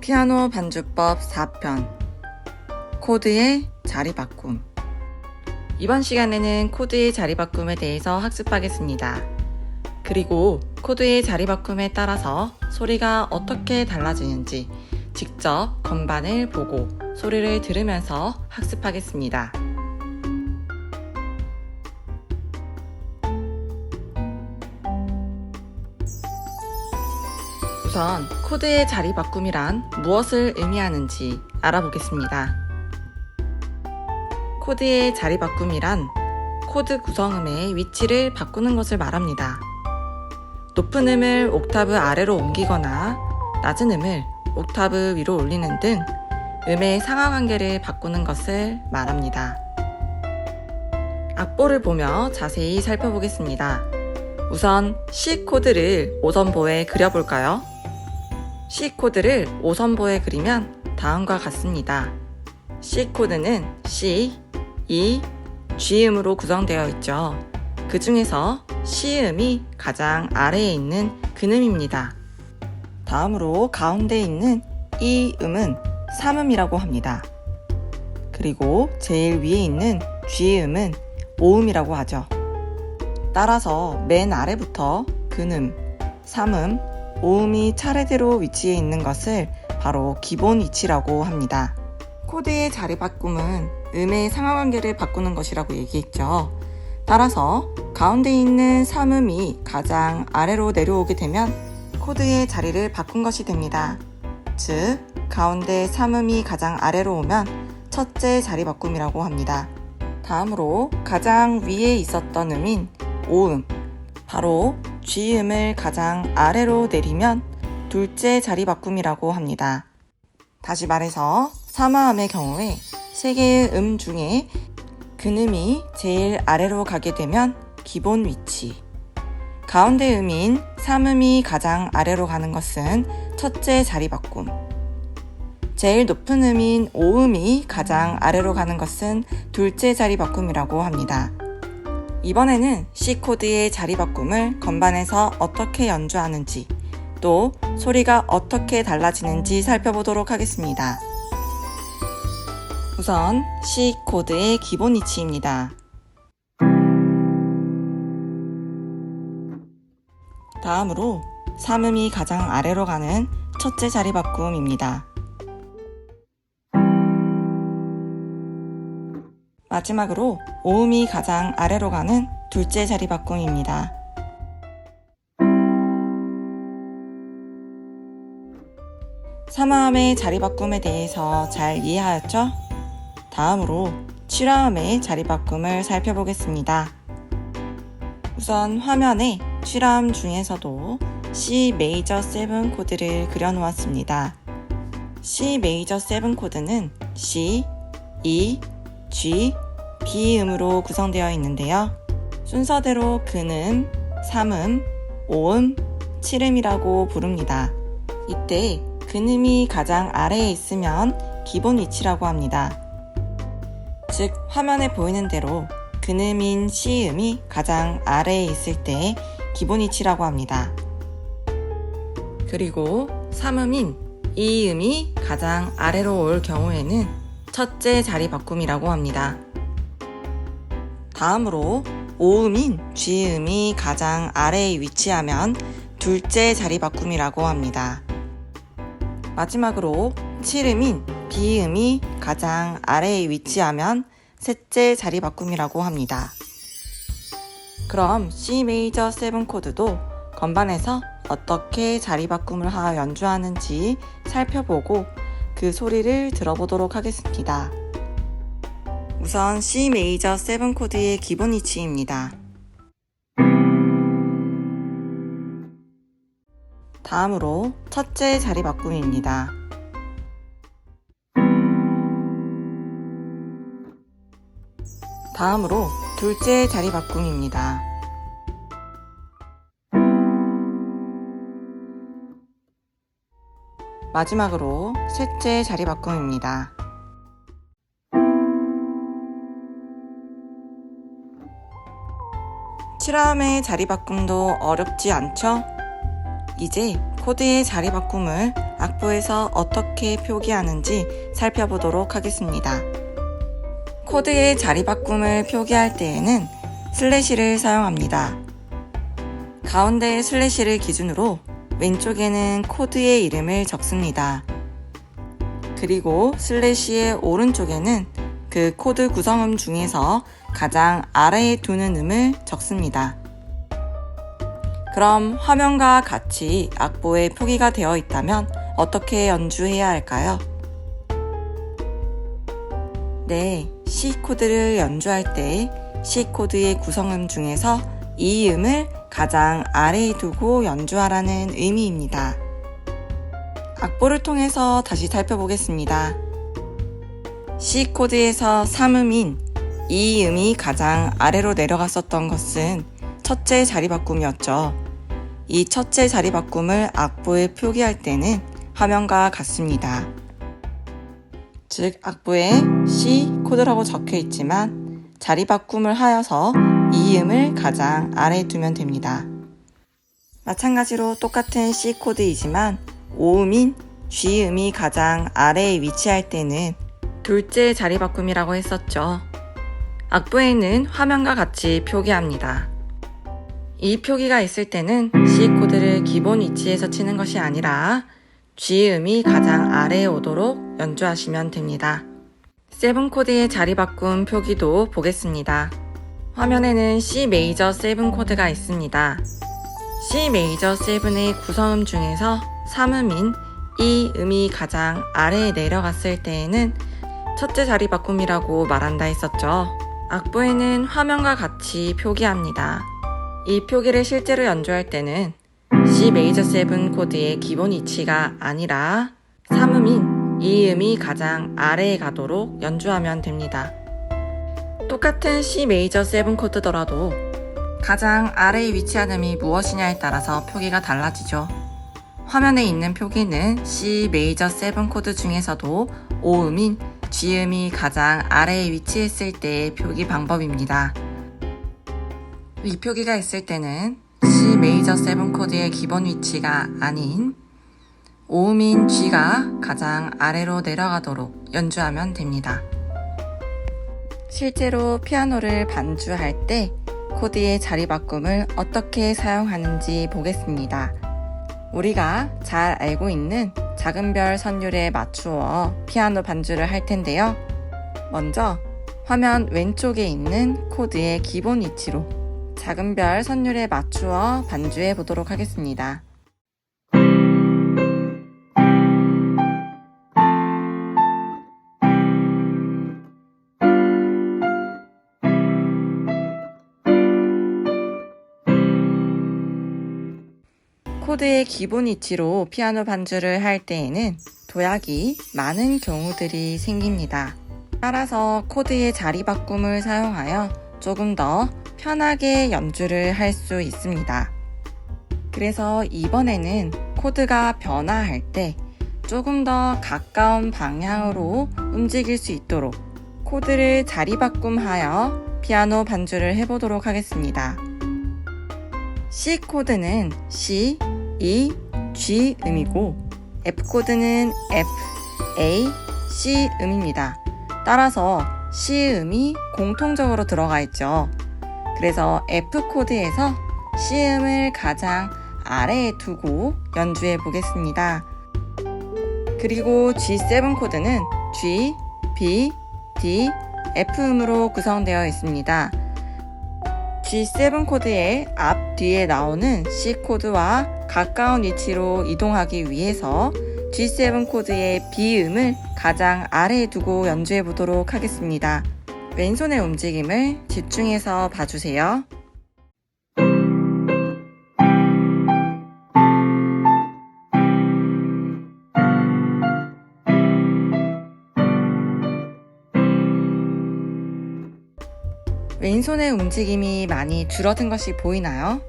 피아노 반주법 4편 코드의 자리 바꿈. 이번 시간에는 코드의 자리 바꿈에 대해서 학습하겠습니다. 그리고 코드의 자리 바꿈에 따라서 소리가 어떻게 달라지는지 직접 건반을 보고 소리를 들으면서 학습하겠습니다. 우선 코드의 자리 바꿈이란 무엇을 의미하는지 알아보겠습니다. 코드의 자리 바꿈이란 코드 구성음의 위치를 바꾸는 것을 말합니다. 높은 음을 옥타브 아래로 옮기거나 낮은 음을 옥타브 위로 올리는 등 음의 상하관계를 바꾸는 것을 말합니다. 악보를 보며 자세히 살펴보겠습니다. 우선 C 코드를 5선보에 그려볼까요? C 코드를 5선보에 그리면 다음과 같습니다. C 코드는 C, E, G음으로 구성되어 있죠. 그 중에서 C음이 가장 아래에 있는 근음입니다. 다음으로 가운데 있는 E음은 3음이라고 합니다. 그리고 제일 위에 있는 G음은 5음이라고 하죠. 따라서 맨 아래부터 근음, 3음, 5음이 차례대로 위치해 있는 것을 바로 기본 위치라고 합니다. 코드의 자리 바꿈은 음의 상하관계를 바꾸는 것이라고 얘기했죠. 따라서 가운데 있는 3음이 가장 아래로 내려오게 되면 코드의 자리를 바꾼 것이 됩니다. 즉, 가운데 3음이 가장 아래로 오면 첫째 자리 바꿈이라고 합니다. 다음으로 가장 위에 있었던 음인 5음, 바로 G음을 가장 아래로 내리면 둘째 자리 바꿈이라고 합니다. 다시 말해서 3화음의 경우에 3개의 음 중에 근음이 제일 아래로 가게 되면 기본 위치, 가운데 음인 3음이 가장 아래로 가는 것은 첫째 자리 바꿈, 제일 높은 음인 5음이 가장 아래로 가는 것은 둘째 자리 바꿈이라고 합니다. 이번에는 C 코드의 자리 바꿈을 건반에서 어떻게 연주하는지, 또 소리가 어떻게 달라지는지 살펴보도록 하겠습니다. 우선 C 코드의 기본 위치입니다. 다음으로 3음이 가장 아래로 가는 첫째 자리 바꿈입니다. 마지막으로 5음이 가장 아래로 가는 둘째 자리 바꿈입니다. 삼화음의 자리 바꿈에 대해서 잘 이해하였죠? 다음으로 7화음의 자리 바꿈을 살펴보겠습니다. 우선 화면에 7화음 중에서도 C 메이저 7 코드를 그려놓았습니다. C 메이저 7 코드는 C, E, G, B음으로 구성되어 있는데요. 순서대로 근음, 3음, 5음, 7음이라고 부릅니다. 이때 근음이 가장 아래에 있으면 기본 위치라고 합니다. 즉, 화면에 보이는 대로 근음인 C음이 가장 아래에 있을 때 기본 위치라고 합니다. 그리고 3음인 E음이 가장 아래로 올 경우에는 첫째 자리 바꿈이라고 합니다. 다음으로 5음인 G음이 가장 아래에 위치하면 둘째 자리 바꿈이라고 합니다. 마지막으로 7음인 B음이 가장 아래에 위치하면 셋째 자리 바꿈이라고 합니다. 그럼 C 메이저 7 코드도 건반에서 어떻게 자리 바꿈을 하여 연주하는지 살펴보고 그 소리를 들어보도록 하겠습니다. 우선 C 메이저 7 코드의 기본 위치입니다. 다음으로 첫째 자리 바꿈입니다. 다음으로 둘째 자리 바꿈입니다. 마지막으로 셋째 자리 바꿈입니다. 칠화음의 자리 바꿈도 어렵지 않죠? 이제 코드의 자리 바꿈을 악보에서 어떻게 표기하는지 살펴보도록 하겠습니다. 코드의 자리 바꿈을 표기할 때에는 슬래시를 사용합니다. 가운데 슬래시를 기준으로 왼쪽에는 코드의 이름을 적습니다. 그리고 슬래시의 오른쪽에는 그 코드 구성음 중에서 가장 아래에 두는 음을 적습니다. 그럼 화면과 같이 악보에 표기가 되어 있다면 어떻게 연주해야 할까요? 네, C 코드를 연주할 때 C 코드의 구성음 중에서 이 음을 가장 아래에 두고 연주하라는 의미입니다. 악보를 통해서 다시 살펴보겠습니다. C 코드에서 3음인 이 음이 가장 아래로 내려갔었던 것은 첫째 자리 바꿈이었죠. 이 첫째 자리 바꿈을 악보에 표기할 때는 화면과 같습니다. 즉, 악보에 C 코드라고 적혀 있지만 자리 바꿈을 하여서 이 음을 가장 아래에 두면 됩니다. 마찬가지로 똑같은 C 코드이지만 오음인 G 음이 가장 아래에 위치할 때는 둘째 자리 바꿈이라고 했었죠. 악보에는 화면과 같이 표기합니다. 이 표기가 있을 때는 C 코드를 기본 위치에서 치는 것이 아니라 G 음이 가장 아래에 오도록 연주하시면 됩니다. 7 코드의 자리 바꿈 표기도 보겠습니다. 화면에는 C 메이저 7 코드가 있습니다. C 메이저 7의 구성음 중에서 3음인 이 음이 가장 아래에 내려갔을 때에는 첫째 자리 바꿈이라고 말한다 했었죠. 악보에는 화면과 같이 표기합니다. 이 표기를 실제로 연주할 때는 C 메이저 7 코드의 기본 위치가 아니라 3음인 이 음이 가장 아래에 가도록 연주하면 됩니다. 똑같은 C 메이저 7 코드더라도 가장 아래에 위치한 음이 무엇이냐에 따라서 표기가 달라지죠. 화면에 있는 표기는 C 메이저 7 코드 중에서도 5음인 G 음이 가장 아래에 위치했을 때의 표기 방법입니다. 위 표기가 있을 때는 C 메이저 7 코드의 기본 위치가 아닌 5음인 G가 가장 아래로 내려가도록 연주하면 됩니다. 실제로 피아노를 반주할 때 코드의 자리 바꿈을 어떻게 사용하는지 보겠습니다. 우리가 잘 알고 있는 작은 별 선율에 맞추어 피아노 반주를 할 텐데요. 먼저 화면 왼쪽에 있는 코드의 기본 위치로 작은 별 선율에 맞추어 반주해 보도록 하겠습니다. 코드의 기본 위치로 피아노 반주를 할 때에는 도약이 많은 경우들이 생깁니다. 따라서 코드의 자리 바꿈을 사용하여 조금 더 편하게 연주를 할 수 있습니다. 그래서 이번에는 코드가 변화할 때 조금 더 가까운 방향으로 움직일 수 있도록 코드를 자리 바꿈하여 피아노 반주를 해보도록 하겠습니다. C 코드는 C, E, G 음이고 F 코드는 F, A, C 음입니다. 따라서 C 음이 공통적으로 들어가 있죠. 그래서 F 코드에서 C 음을 가장 아래에 두고 연주해 보겠습니다. 그리고 G7 코드는 G, B, D, F 음으로 구성되어 있습니다. G7 코드의 앞, 뒤에 나오는 C 코드와 가까운 위치로 이동하기 위해서 G7 코드의 B 음을 가장 아래에 두고 연주해 보도록 하겠습니다. 왼손의 움직임을 집중해서 봐주세요. 왼손의 움직임이 많이 줄어든 것이 보이나요?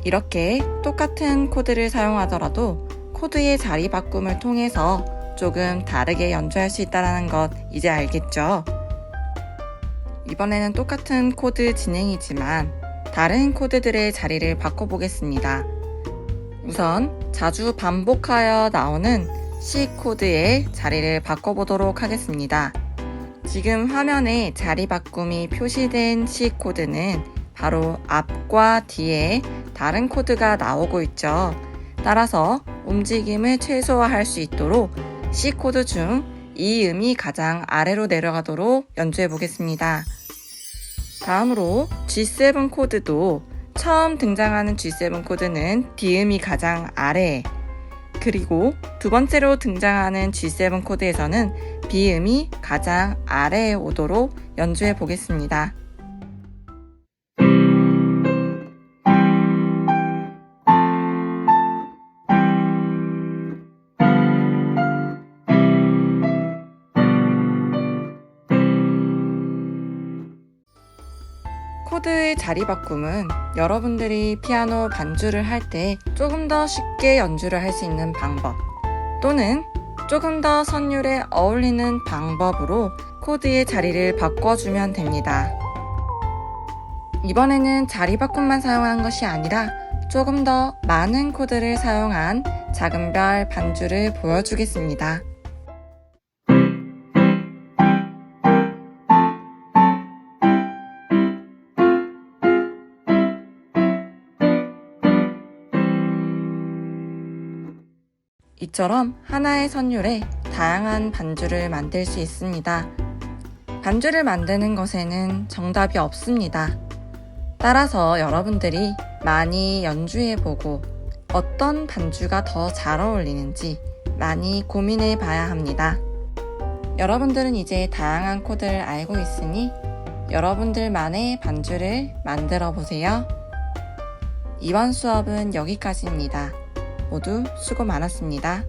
이렇게 똑같은 코드를 사용하더라도 코드의 자리 바꿈을 통해서 조금 다르게 연주할 수 있다는 것 이제 알겠죠? 이번에는 똑같은 코드 진행이지만 다른 코드들의 자리를 바꿔보겠습니다. 우선 자주 반복하여 나오는 C 코드의 자리를 바꿔보도록 하겠습니다. 지금 화면에 자리 바꿈이 표시된 C 코드는 바로 앞과 뒤에 다른 코드가 나오고 있죠. 따라서 움직임을 최소화할 수 있도록 C 코드 중 이 음이 가장 아래로 내려가도록 연주해 보겠습니다. 다음으로 G7 코드도 처음 등장하는 G7 코드는 D음이 가장 아래에, 그리고 두 번째로 등장하는 G7 코드에서는 B음이 가장 아래에 오도록 연주해 보겠습니다. 코드의 자리 바꿈은 여러분들이 피아노 반주를 할 때 조금 더 쉽게 연주를 할 수 있는 방법, 또는 조금 더 선율에 어울리는 방법으로 코드의 자리를 바꿔주면 됩니다. 이번에는 자리 바꿈만 사용한 것이 아니라 조금 더 많은 코드를 사용한 작은 별 반주를 보여주겠습니다. 이처럼 하나의 선율에 다양한 반주를 만들 수 있습니다. 반주를 만드는 것에는 정답이 없습니다. 따라서 여러분들이 많이 연주해보고 어떤 반주가 더 잘 어울리는지 많이 고민해 봐야 합니다. 여러분들은 이제 다양한 코드를 알고 있으니 여러분들만의 반주를 만들어 보세요. 이번 수업은 여기까지입니다. 모두 수고 많았습니다.